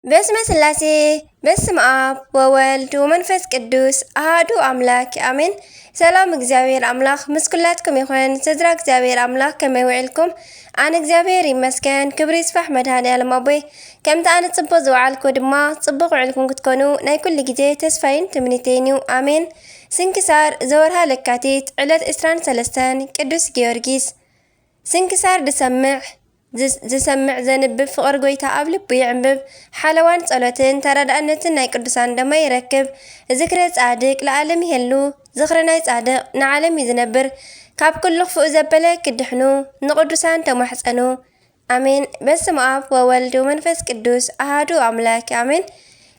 በስመ ስላሴ በስመ አብ ወወልድ ወመንፈስ ቅዱስ አሐዱ አምላክ አሜን። ሰላም እግዚአብሔር አምላክ ምስ ኩላትኩም ይኹን። ስድራ እግዚአብሔር አምላክ ከመይ ውዕልኩም? ኣነ እግዚአብሔር ይመስገን። ክብሪ ይስፋሕ መድኃኔዓለም ኣቦይ። ከምቲ ኣነ ጽቡቕ ዝወዓልኩ ድማ ጽቡቕ ውዕልኩም ክትኮኑ ናይ ኩሉ ግዜ ተስፋይን ትምኒተይን እዩ። አሜን። ስንክሳር ዘወርሃ ለካቲት ዕለት 23 ቅዱስ ጊዮርጊስ። ስንክሳር ዝሰምዕ ዘንብብ ፍቅር ጎይታ ኣብ ልቡ ይዕንብብ። ሓለዋን ጸሎትን ተረዳእነትን ናይ ቅዱሳን ደማ ይረክብ። ዝክረ ጻድቅ ለዓለም ይሄሉ ዝኽሪ ናይ ጻድቅ ንዓለም ይዝነብር። ካብ ኩሉ ክፉእ ዘበለ ክድሕኑ ንቅዱሳን ተማሕፀኑ አሜን። በስመ አብ ወወልድ ወመንፈስ ቅዱስ አሐዱ አምላክ አሜን።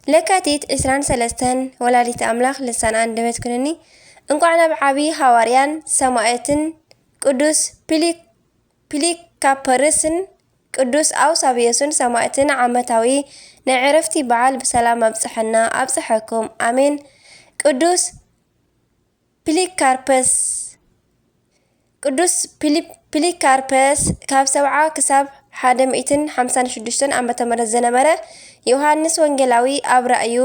ለካቲት 23 ወላዲተ አምላክ ልሳነ አንደበት ኩነኒ። እንኳዕ ናብ ዓብይ ሐዋርያን ሰማዕትን ቅዱስ ፒሊካፐርስን ቅዱስ አውሳብዮስን ሰማዕትን ዓመታዊ ናይ ዕረፍቲ በዓል ብሰላም ኣብፅሐና ኣብፅሐኩም አሜን። ቅዱስ ፒሊካርፐስ ካብ 70 ክሳብ 156 ዓመተ ምህረት ዝነበረ ዮሃንስ ወንጌላዊ ኣብ ራእዩ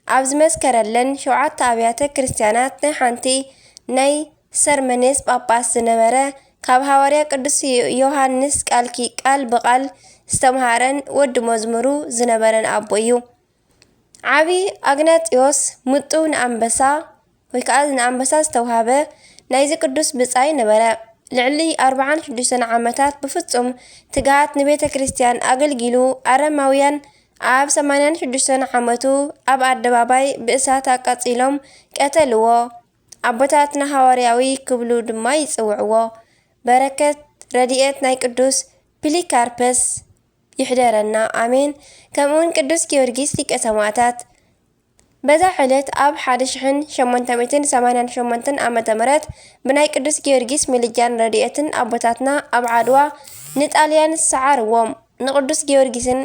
ኣብ ዝመስከረለን 7 ኣብያተ ክርስቲያናት ናይ ሓንቲ ናይ ሰርመኔስ ጳጳስ ዝነበረ ካብ ሐዋርያ ቅዱስ ዮሃንስ ቃል ብቃል ዝተምሃረን ወዲ መዝሙሩ ዝነበረን ኣቦ እዩ። ዓብይ አግናጢዮስ ሙጡ ንኣንበሳ ወይ ከዓ ንኣንበሳ ዝተውሃበ ናይዚ ቅዱስ ብጻይ ነበረ። ልዕሊ 46 ዓመታት ብፍጹም ትግሃት ንቤተ ክርስቲያን ኣገልጊሉ ኣረማውያን ኣብ 86 ዓመቱ ኣብ ኣደባባይ ብእሳት ኣቃጺሎም ቀተልዎ። ኣቦታትና ሐዋርያዊ ክብሉ ድማ ይጽውዕዎ። በረከት ረድኤት ናይ ቅዱስ ፒሊካርፐስ ይሕደረና አሜን። ከምኡውን ቅዱስ ጊዮርጊስ ሊቀ ሰማዕታት በዛ ዕለት ኣብ 1888 ዓመተ ምህረት ብናይ ቅዱስ ጊዮርጊስ ምልጃን ረድኤትን ኣቦታትና ኣብ ዓድዋ ንጣልያን ሰዓርዎም። ንቅዱስ ጊዮርጊስን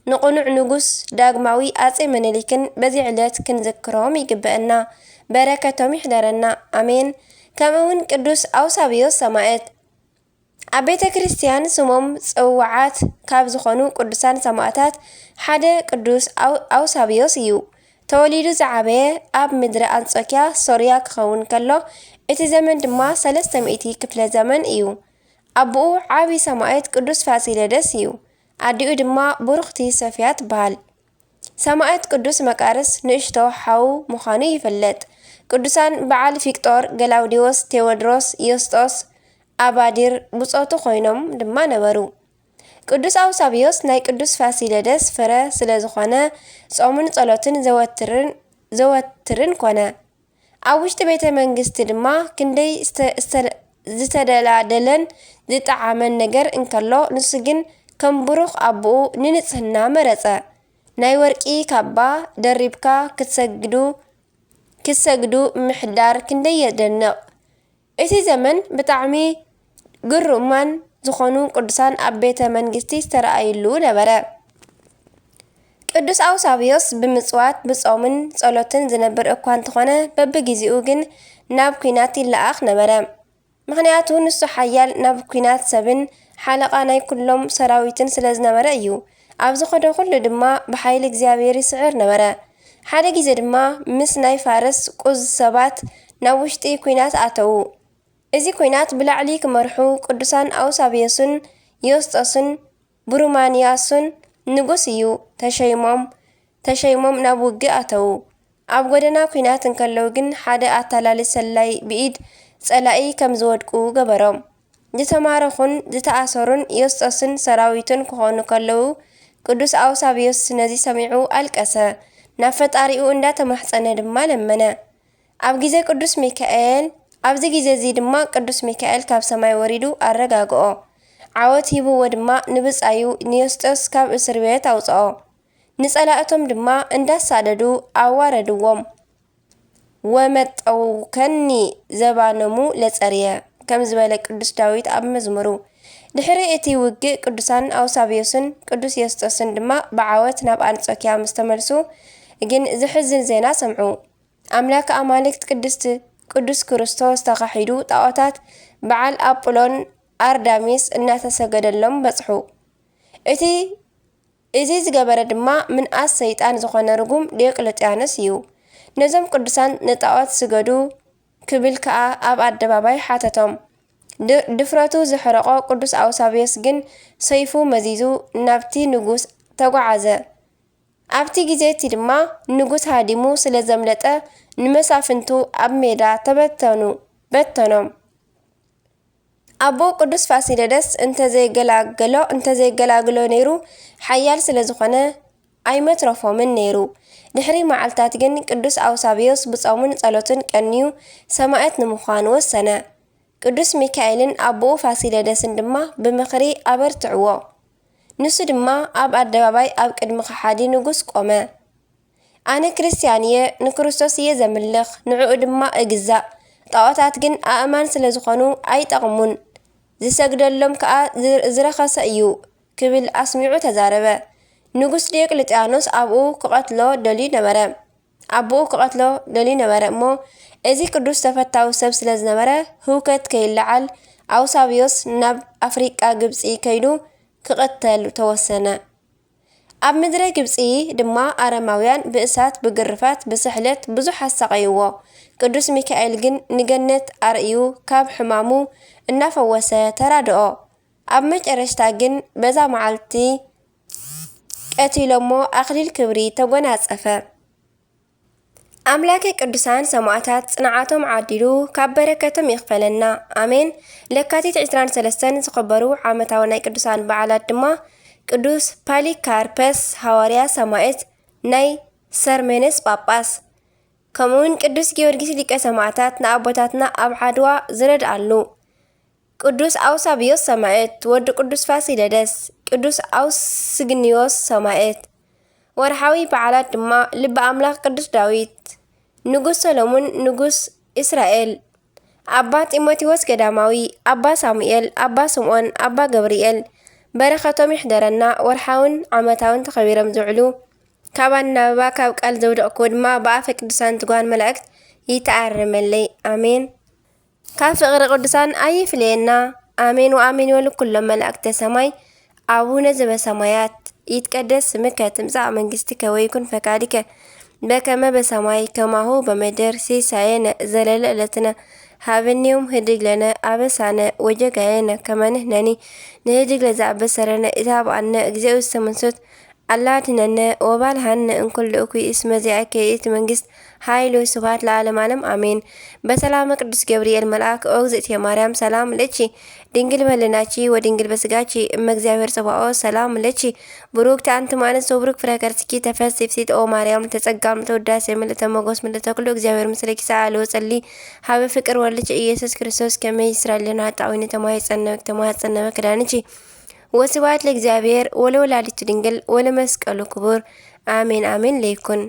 ንቁኑዕ ንጉስ ዳግማዊ ኣፄ ምኒልክን በዚ ዕለት ክንዝክሮም ይግበአና። በረከቶም ይሕደረና አሜን። ከምኡውን ቅዱስ አውሳብዮስ ሰማዕት ኣብ ቤተ ክርስቲያን ስሞም ጽዋዓት ካብ ዝኾኑ ቅዱሳን ሰማዕታት ሓደ ቅዱስ አውሳብዮስ እዩ። ተወሊዱ ዝዓበየ ኣብ ምድሪ አንጾኪያ ሶርያ ክኸውን ከሎ እቲ ዘመን ድማ 300 ክፍለ ዘመን እዩ። ኣቦኡ ዓብይ ሰማዕት ቅዱስ ፋሲለደስ እዩ። ኣዲኡ ድማ ብሩኽቲ ሶፍያ ትበሃል። ሰማዕት ቅዱስ መቃርስ ንእሽቶ ሓው ምዃኑ ይፍለጥ። ቅዱሳን በዓል ፊቅጦር፣ ገላውዲዮስ፣ ቴዎድሮስ፣ ዮስጦስ፣ ኣባዲር ብጾቱ ኮይኖም ድማ ነበሩ። ቅዱስ አውሳብዮስ ናይ ቅዱስ ፋሲለደስ ፍረ ስለ ዝኾነ ጾሙን ጸሎትን ዘወትርን ኮነ። ኣብ ውሽጢ ቤተ መንግስቲ ድማ ክንደይ ዝተደላደለን ዝጠዓመን ነገር እንከሎ ንሱ ግን ከም ብሩኽ ኣቦኡ ንንጽህና መረጸ። ናይ ወርቂ ካባ ደሪብካ ክትሰግዱ ምሕዳር ክንደይ የደንቕ። እቲ ዘመን ብጣዕሚ ግሩማን ዝኾኑ ቅዱሳን ኣብ ቤተ መንግስቲ ዝተረኣይሉ ነበረ። ቅዱስ አውሳብዮስ ብምጽዋት ብጾምን ጸሎትን ዝነብር እኳ እንተኾነ በብግዚኡ ግን ናብ ኩናት ይለኣኽ ነበረ። ምክንያቱ ንሱ ሓያል ናብ ኩናት ሰብን ሓለቓ ናይ ኩሎም ሰራዊትን ስለ ዝነበረ እዩ። ኣብ ዝኸደ ኩሉ ድማ ብሓይሊ እግዚአብሔር ይስዕር ነበረ። ሓደ ግዜ ድማ ምስ ናይ ፋርስ ቁዝ ሰባት ናብ ውሽጢ ኩናት ኣተዉ። እዚ ኩናት ብላዕሊ ክመርሑ ቅዱሳን አውሳብዮስን ዮስጦስን ብሩማንያስን ንጉስ እዩ ተሸይሞም ናብ ውግእ ኣተዉ። ኣብ ጎደና ኩናት እንከለዉ ግን ሓደ ኣታላሊ ሰላይ ብኢድ ጸላኢ ከም ዝወድቁ ገበሮም። ዝተማረኹን ዝተኣሰሩን ዮስጦስን ሰራዊትን ክኾኑ ከለዉ ቅዱስ አውሳብዮስ ነዚ ሰሚዑ ኣልቀሰ። ናብ ፈጣሪኡ እንዳተማሕፀነ ድማ ለመነ። ኣብዚ ግዜ እዚ ድማ ቅዱስ ሚካኤል ካብ ሰማይ ወሪዱ ኣረጋግኦ። ዓወት ሂብዎ ድማ ንብጻዩ ንዮስጦስ ካብ እስር ቤት ኣውፅኦ። ንጸላእቶም ድማ እንዳሳደዱ ኣዋረድዎም። ወመጠውከኒ ዘባኖሙ ለጸርየ ከም ዝበለ ቅዱስ ዳዊት ኣብ መዝሙሩ። ድሕሪ እቲ ውግእ ቅዱሳን አውሳብዮስን ቅዱስ ዮስጦስን ድማ ብዓወት ናብ አንጾኪያ ምስ ተመልሱ ግን ዝሕዝን ዜና ሰምዑ። ኣምላክ ኣማልክት ቅዱስ ክርስቶስ ተኻሒዱ ጣዖታት በዓል ኣጵሎን ኣርዳሚስ እናተሰገደሎም በጽሑ። እዚ ዝገበረ ድማ ምንኣስ ሰይጣን ዝኾነ ርጉም ዲዮቅልጥያኖስ እዩ። ነዞም ቅዱሳን ንጣዖት ስገዱ ክብል ከዓ ኣብ ኣደባባይ ሓተቶም። ድፍረቱ ዝሕረቆ ቅዱስ ኣውሳብዮስ ግን ሰይፉ መዚዙ ናብቲ ንጉስ ተጓዓዘ። ኣብቲ ግዜ እቲ ድማ ንጉስ ሃዲሙ ስለ ዘምለጠ ንመሳፍንቱ ኣብ ሜዳ በተኖም። ኣቦ ቅዱስ ፋሲለደስ እንተዘይገላግሎ ነይሩ ሓያል ስለ ዝኾነ ኣይመትረፎምን ነይሩ። ድሕሪ መዓልታት ግን ቅዱስ ኣውሳብዮስ ብጾሙን ጸሎትን ቀንዩ ሰማዕት ንምዃኑ ወሰነ። ቅዱስ ሚካኤልን ኣቦኡ ፋሲለደስን ድማ ብምኽሪ ኣበርትዕዎ። ንሱ ድማ ኣብ ኣደባባይ ኣብ ቅድሚ ከሓዲ ንጉስ ቆመ። ኣነ ክርስቲያን እየ፣ ንክርስቶስ እየ ዘምልኽ፣ ንዕኡ ድማ እግዛእ። ጣዖታት ግን ኣእማን ስለ ዝኾኑ ኣይጠቕሙን፣ ዝሰግደሎም ከዓ ዝረኸሰ እዩ ክብል ኣስሚዑ ተዛረበ። ንጉስ ዲዮቅልጥያኖስ ኣቦኡ ክቐትሎ ደልዩ ነበረ እሞ እዚ ቅዱስ ተፈታዊ ሰብ ስለ ዝነበረ ህውከት ከይለዓል ኣውሳብዮስ ናብ ኣፍሪቃ ግብፂ ከይዱ ክቕተል ተወሰነ። ኣብ ምድረ ግብፂ ድማ ኣረማውያን ብእሳት፣ ብግርፋት፣ ብስሕለት ብዙሕ ኣሰቃይዎ። ቅዱስ ሚካኤል ግን ንገነት ኣርእዩ ካብ ሕማሙ እናፈወሰ ተራድኦ። ኣብ መጨረሽታ ግን በዛ መዓልቲ ቀቲሎሞ ኣክሊል ክብሪ ተጎናጸፈ። ኣምላከ ቅዱሳን ሰማዕታት ጽንዓቶም ዓዲሉ ካብ በረከቶም ይኽፈለና ኣሜን። ለካቲት 23 ዝኽበሩ ዓመታዊ ናይ ቅዱሳን በዓላት ድማ ቅዱስ ፖሊካርፐስ ሐዋርያ ሰማዕት ናይ ሰርሜኔስ ጳጳስ፣ ከምኡውን ቅዱስ ጊዮርጊስ ሊቀ ሰማዕታት ንኣቦታትና ኣብ ዓድዋ ዝረድኣሉ፣ ቅዱስ ኣውሳብዮስ ሰማዕት ወዲ ቅዱስ ፋሲለደስ፣ ቅዱስ ኣውስግኒዮስ ሰማዕት። ወርሓዊ በዓላት ድማ ልበ ኣምላኽ ቅዱስ ዳዊት፣ ንጉስ ሰሎሞን፣ ንጉስ እስራኤል፣ ኣባ ጢሞቴዎስ ገዳማዊ፣ ኣባ ሳሙኤል፣ ኣባ ስምዖን፣ ኣባ ገብርኤል በረኸቶም ይሕደረና። ወርሓውን ዓመታውን ተኸቢሮም ዝውዕሉ ካብ ኣናበባ ካብ ቃል ዘውደቕኩ ድማ ብኣፈ ቅዱሳን ትጓን መላእክት ይተኣርመለይ ኣሜን። ካብ ፍቕሪ ቅዱሳን ኣይፍለየና ኣሜን ወኣሜን ይበሉ ኩሎም መላእክተ ሰማይ። አቡነ ዘበሰማያት ይትቀደስ ስምከ ትምጻእ መንግሥትከ ወይኩን ፈቃድከ በከመ በሰማይ ከማሁ በምድር ሲሳየነ ዘለለ ዕለትነ ሀበነ ዮም ህድግ ለነ አበሳነ ወጀጋየነ ከመ ንሕነኒ ንህድግ ለዘአበሰረነ ኢታብአነ እግዚኦ ውስተ መንሱት አላ አድኅነነ ወባልሐነ እምኩሉ እኩይ እስመ ዚአከ ይእቲ መንግሥት ኃይል ወስብሐት ለዓለመ ዓለም አሜን። በሰላመ ቅዱስ ገብርኤል መልአክ ኦ እግዝእትየ ማርያም ሰላም ለኪ ድንግል በሕሊናኪ ወድንግል በሥጋኪ እመ እግዚአብሔር ጽባኦት ሰላም ለኪ ቡሩክቲ አንቲ እምአንስት ወቡሩክ ፍሬ ከርሥኪ ተፈሥሒ ፍሥሕት ኦ ማርያም ተጸጋም ተወዳሴ ምልዕተ ሞገስ ምልዕተ ኩሉ እግዚአብሔር ምስለኪ ሰአሊ ወጸሊ ሀበ ፍቅር ወልድኪ ኢየሱስ ክርስቶስ ከመ ይስራልና ኃጣውኢነ ተማኅፀነ መክዳንኪ ወስብሐት ለእግዚአብሔር ወለወላዲቱ ድንግል ወለመስቀሉ ክቡር አሜን አሜን ለይኩን።